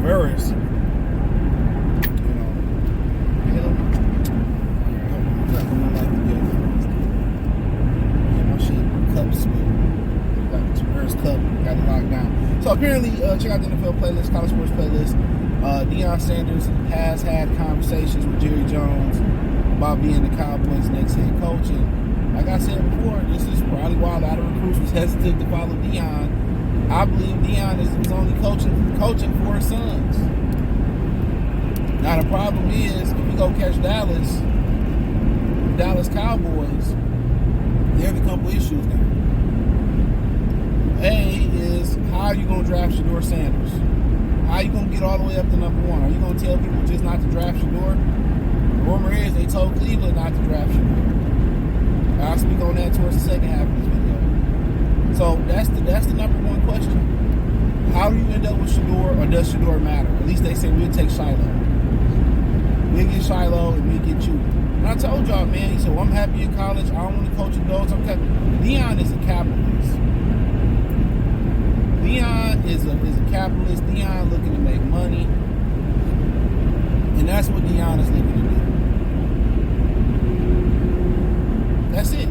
Tavares, got it locked down. So apparently, check out the NFL playlist, college sports playlist. Deion Sanders has had conversations with Jerry Jones about being the Cowboys' next head coach. And like I said before, this is probably why a lot of recruits was hesitant to follow Deion. I believe Deion is only coaching for his sons. Now the problem is, if you go catch Dallas Cowboys, there are a couple issues there. A is, how are you going to draft Shedeur Sanders? How are you going to get all the way up to number 1? Are you going to tell people just not to draft Shedeur? The rumor is they told Cleveland not to draft Shedeur. I'll speak on that towards the second half of this video. So that's the number one question. How do you end up with Shedeur, or does Shedeur matter? At least they say we'll take Shiloh. We'll get Shiloh and we'll get you. And I told y'all, man, he said, well, I'm happy in college. I don't want to coach adults. Deion is a capitalist. Deion is a capitalist. Deion looking to make money. And that's what Deion is looking to do. That's it.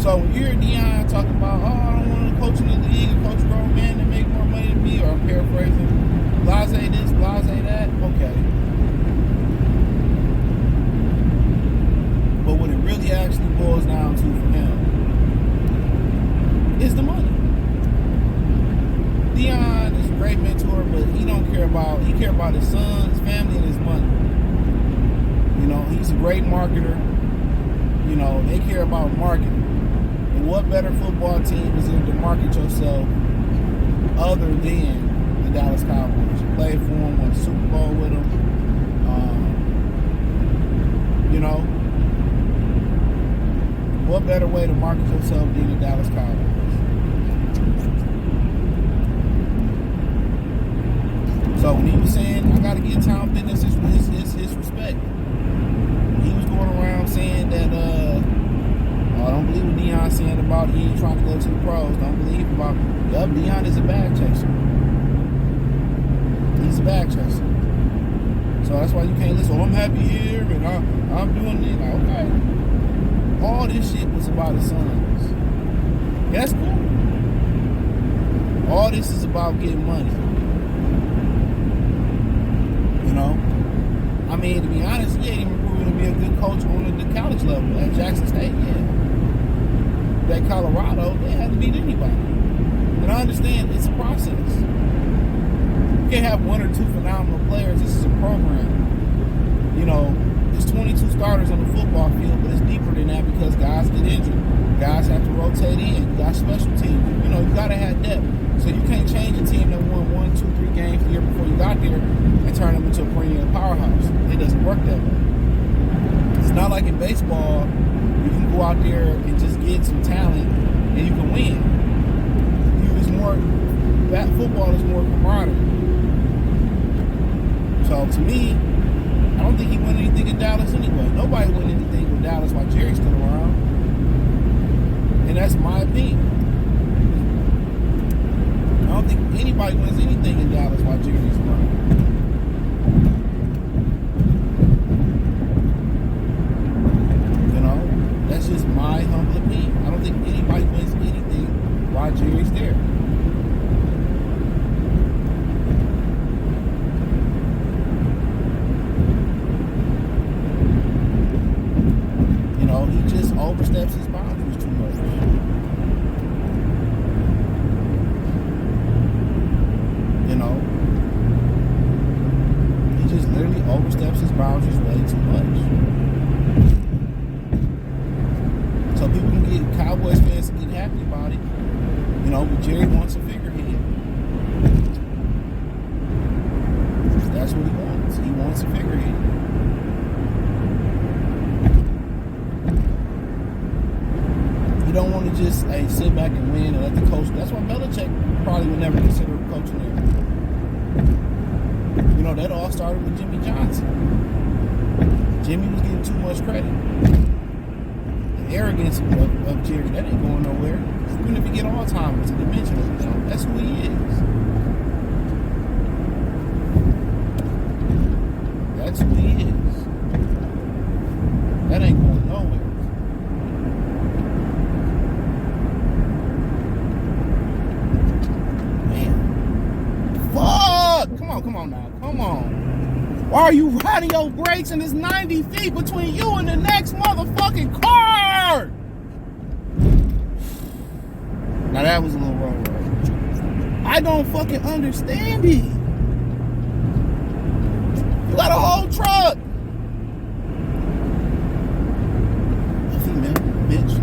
So when you hear Deion talking about, oh, I don't want to coach in the league and coach grown men to make more money than me, or I'm paraphrasing, blase this, blase that, okay. But what it really actually boils down to for him is the money. Deion is a great mentor, but he care about his son, his family, and his money. You know, he's a great marketer. You know, they care about marketing. And what better football team is in to market yourself other than the Dallas Cowboys? You played for them, won the Super Bowl with them. You know, what better way to market yourself than the Dallas Cowboys? So when he was saying, I got to get Tom Business his respect, he was going around saying that, I don't believe what Deion's saying about he ain't trying to go to the pros. Don't believe about, Deion is a bag chaser. He's a bag chaser. So that's why you can't listen, I'm happy here, and I'm doing it. Okay. All this shit was about his sons. That's cool. All this is about getting money. You know? I mean, to be honest, he ain't even proven to be a good coach on the college level. At Jackson State, yeah. At Colorado, they hadn't beat anybody. And I understand it's a process. You can't have one or two phenomenal players. This is a program. You know, there's 22 starters on the football field, but it's deeper than that because guys get injured. Guys have to rotate in. You got special teams. You know, you got to have depth. So you can't change a team that won 1, 2, 3 games the year before you got there and turn them into a perennial powerhouse. It doesn't work that way. It's not like in baseball, you can go out there and just get some talent and you can win. Football is more camaraderie. So to me, I don't think he won anything in Dallas anyway. Nobody won anything with Dallas while Jerry's still around. And that's my opinion. I don't think anybody wins anything in Dallas while Jerry's around. You know, that's just my humble opinion. I don't think anybody wins anything while Jerry's there. He just oversteps his boundaries too much. You know, he just literally oversteps his boundaries way too much. So people can get, Cowboys fans can get happy about it. You know, but Jerry wants a figurehead. That's what he wants. He wants a figurehead. Don't want to just sit back and win and let the coach. That's why Belichick probably would never consider coaching there. You know, that all started with Jimmy Johnson. Jimmy was getting too much credit. The arrogance of Jerry, that ain't going nowhere. Even if you get Alzheimer's and dementia, you know, that's who he is. That's who he is. That ain't going nowhere. Man. Fuck! Come on now. Come on. Why are you riding your brakes and it's 90 feet between you and the next motherfucking car? Now that was a little wrong. I don't fucking understand it. You got a whole truck. A female bitch.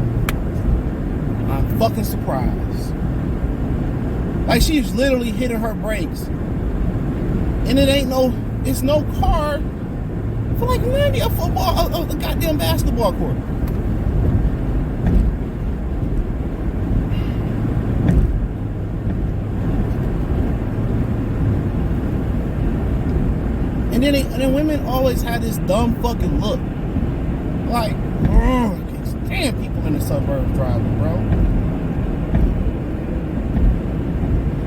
I'm fucking surprised. Like she's literally hitting her brakes. And it ain't no, it's no car for like 90 a football, a goddamn basketball court. And then women always had this dumb fucking look. Like, I can't stand people in the suburbs driving, bro.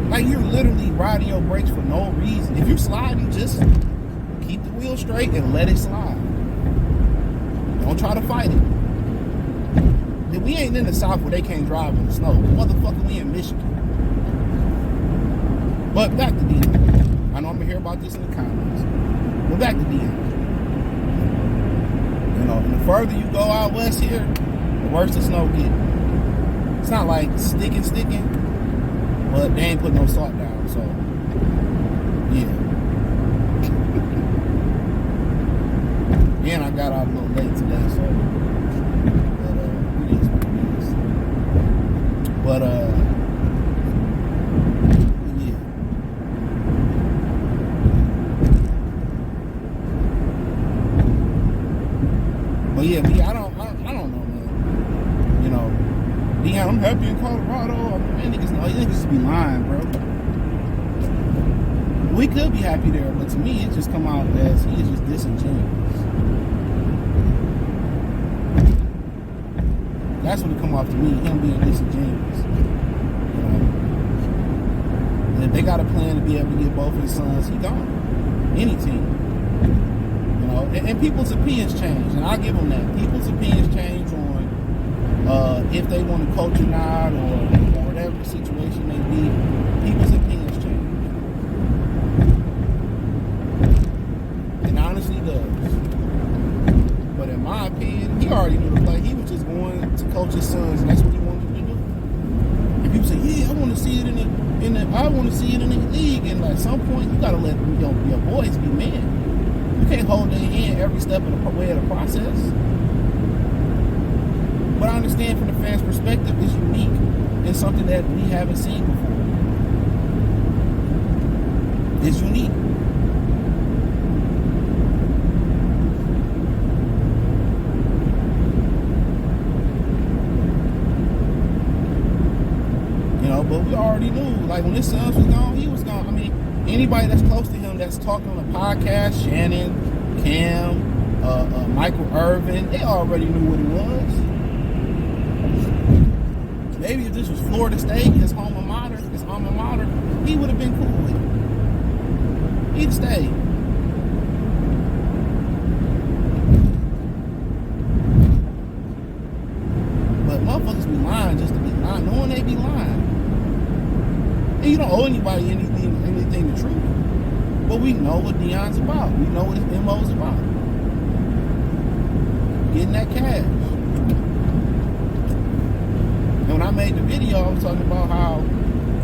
Like, you're literally riding your brakes for no reason. If you're sliding, just keep the wheel straight and let it slide. Don't try to fight it. We ain't in the South where they can't drive in the snow. Motherfucker, we in Michigan. But back to Deion. I know I'm gonna hear about this in the comments. But back to Deion. You know, and the further you go out west here, the worse the snow get. It's not like sticking, but they ain't putting no salt down, so yeah. And I got out a little late today, so it is what it is. But yeah. But yeah, I don't know, man. You know, Deion, I'm happy in Colorado. Niggas just be lying, bro. We could be happy there, but to me, it just come out as he is just disingenuous. That's what it come off to me, him being disingenuous. You know? And if they got a plan to be able to get both his sons, he gone. Any team. You know, and people's opinions change, and I give them that. People's opinions change on if they want to coach or not, or whatever the situation may be. People's opinions change. And honestly does. But in my opinion, he already knew the play. He was just going to coach his sons, and that's what he wanted to do. And people say, yeah, I want to see it in the league. And at some point, you gotta let your boys be men. You can't hold their hand every step of the way of the process. But I understand from the fans' perspective, it's unique and something that we haven't seen before. It's unique. You know, but we already knew, like when his sons was gone, he was gone. I mean, anybody that's close to him that's talking on the podcast, Shannon, Cam, Michael Irvin, they already knew what it was. Maybe if this was Florida State, his alma mater, he would have been cool with it. He'd stay. But motherfuckers be lying just to be lying, knowing they be lying. And you don't owe anybody anything the truth. But we know what Deion's about. We know what his MO is about. Getting that cash. And when I made the video, I was talking about how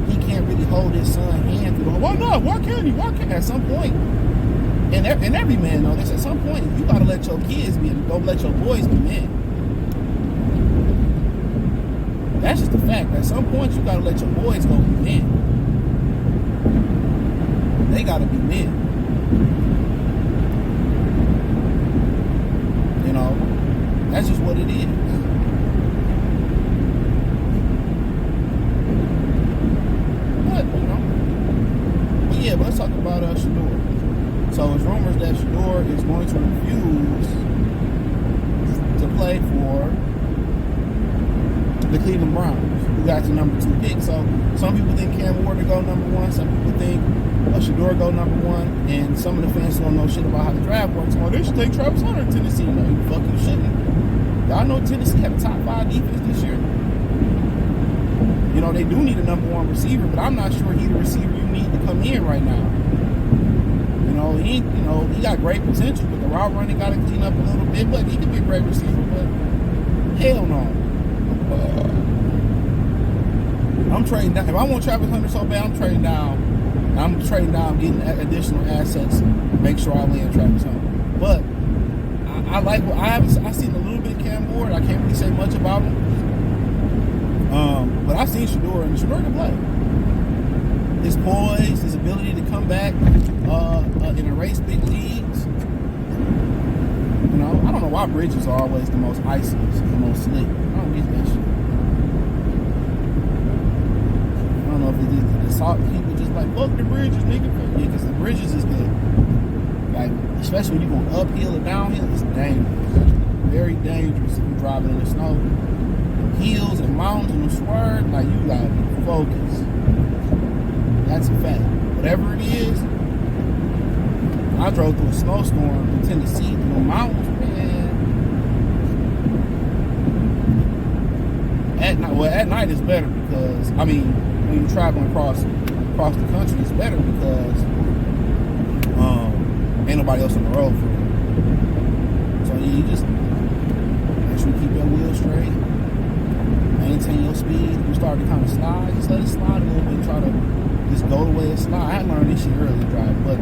he can't really hold his son's hand through the whole. Why not? Why can't he? Why can't? At some point, and every man knows this. At some point, you gotta let your kids be. Go let your boys be men. That's just a fact. At some point, you gotta let your boys go be men. They gotta be men. You know, that's just what it is. Yeah, but let's talk about Shador. So it's rumors that Shador is going to refuse to play for the Cleveland Browns. who got the number 2 pick. So some people think Cam Ward to go number 1. Some people think Shador go number 1. And some of the fans don't know shit about how the draft works. Well, they should take Travis Hunter to Tennessee. No, you fucking shouldn't. Y'all know Tennessee had a top 5 defense this year. You know, they do need a number 1 receiver, but I'm not sure he's the receiver you need to come in right now. He got great potential, but the route running got to clean up a little bit. But he could be a great receiver, but hell no. I'm trading down. If I want Travis Hunter so bad, I'm trading down. I'm trading down, getting additional assets, make sure I land Travis Hunter. But I like what I've seen a little bit of Cam Ward. I can't really say much about him. But I've seen Shador, and Shador can play. His poise, his ability to come back and erase big leads. I don't know why Bridges are always the most icy, the most slick. I don't get that shit. I don't know if it's the salt people just like, fuck the Bridges, nigga. Yeah, because the Bridges is good. Like, especially when you're going uphill or downhill, it's dangerous. Very dangerous if you're driving in the snow. Hills and mountains and the swerve, like, you gotta be focused. That's a fact. Whatever it is, I drove through a snowstorm in Tennessee through the mountains, man. At night it's better because, when you're traveling across the country, it's better because ain't nobody else on the road for it. So yeah, you just make sure you keep your wheel straight, maintain your speed. If you start to kind of slide, just let it slide a little bit. Try to just go the way it slide. I had learned this shit early drive, but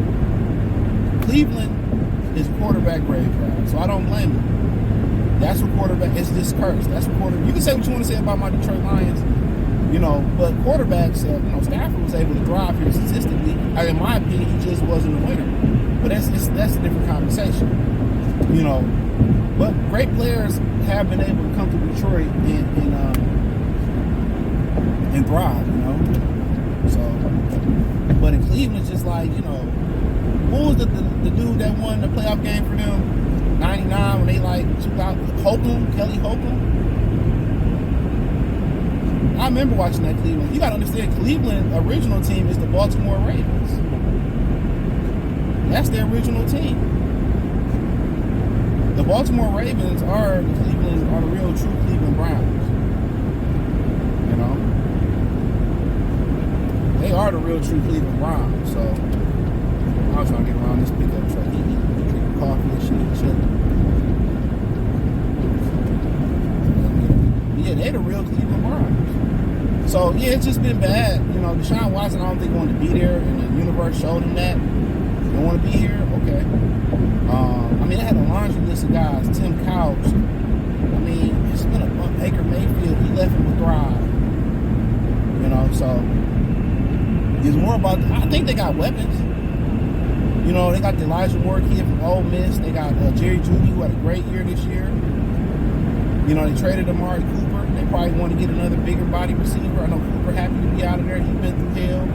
Cleveland is quarterback graveyard, so I don't blame him. That's what quarterback. It's this curse. That's what quarterback. You can say what you want to say about my Detroit Lions, but quarterbacks. Stafford was able to drive here statistically. In my opinion, he just wasn't a winner. But that's a different conversation. But great players have been able to come to Detroit and thrive. So, but in Cleveland, it's just like who was the dude that won the playoff game for them? 99 when they like 2000 Kelly Holcomb. I remember watching that Cleveland. You gotta understand, Cleveland original team is the Baltimore Ravens. That's their original team. The Baltimore Ravens are the real true Cleveland Browns. They are the real true Cleveland Browns. So I was trying to get around this pickup truck. He drinking coffee and shit. Yeah, they're the real Cleveland Browns. So yeah, it's just been bad. Deshaun Watson, I don't think wanted to be there, and the universe showed him that. You don't want to be here? Okay. They had a laundry list of guys. Tim Couch. It's been a bump. Baker Mayfield, he left him with Thrive. So it's more about, I think they got weapons. They got the Elijah Moore kid from Ole Miss. They got Jerry Jeudy, who had a great year this year. They traded Amari Cooper. They probably want to get another bigger body receiver. I know Cooper happy to be out of there. He's been through hell.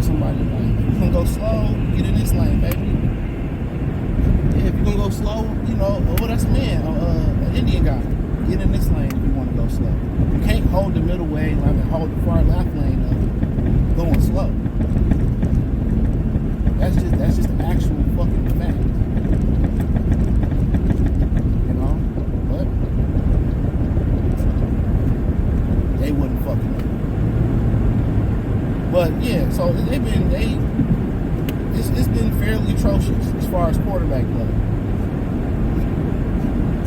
Somebody like, if you're gonna go slow, get in this lane, baby. Yeah, if you're gonna go slow, that's a man, an Indian guy. Get in this lane if you want to go slow. You can't hold the middle way and hold the far left lane up going slow. That's just an actual fucking fact. But they wouldn't fucking know. But yeah, so it's been fairly atrocious as far as quarterback play.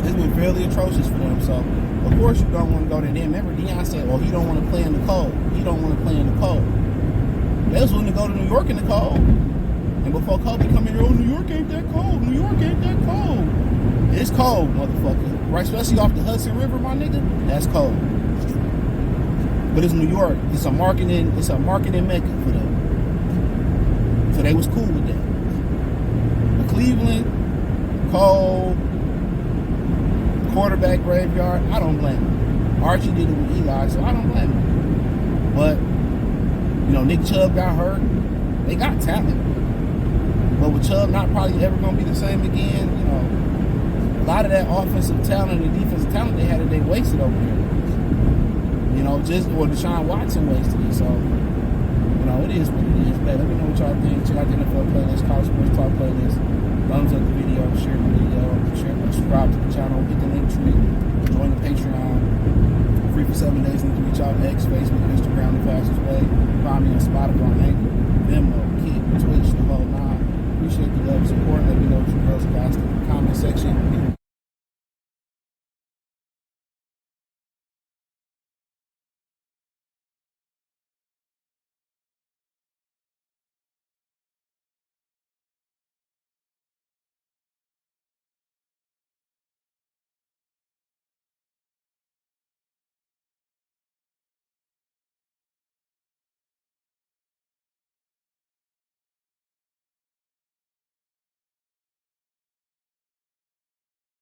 It's been fairly atrocious for them. So of course you don't want to go to them. Remember Deion said, "Well, he don't want to play in the cold. He don't want to play in the cold." They was willing to go to New York in the cold. And before Kobe come in here, New York ain't that cold. New York ain't that cold. It's cold, motherfucker. Right, especially off the Hudson River, my nigga. That's cold. But it's New York. It's a marketing mecca for them. So they was cool with that. But Cleveland, cold, quarterback graveyard, I don't blame him. Archie did it with Eli, so I don't blame him. But, Nick Chubb got hurt. They got talent. But with Chubb not probably ever going to be the same again, you know, a lot of that offensive talent and defensive talent they had, they wasted over there. You know, or Deshaun Watson wasted it. So, you know, it is what it is. But let me know what y'all think. Check out the NFL playlist, College Sports Talk playlist. Thumbs up the video, share the video, subscribe to the channel, hit the link tree, join the Patreon. Free for 7 days and reach out X, Facebook, Instagram, the fastest way. Find me on Spotify, Anchor, Venmo, Kick, Twitch, the whole nine. Appreciate the love and support.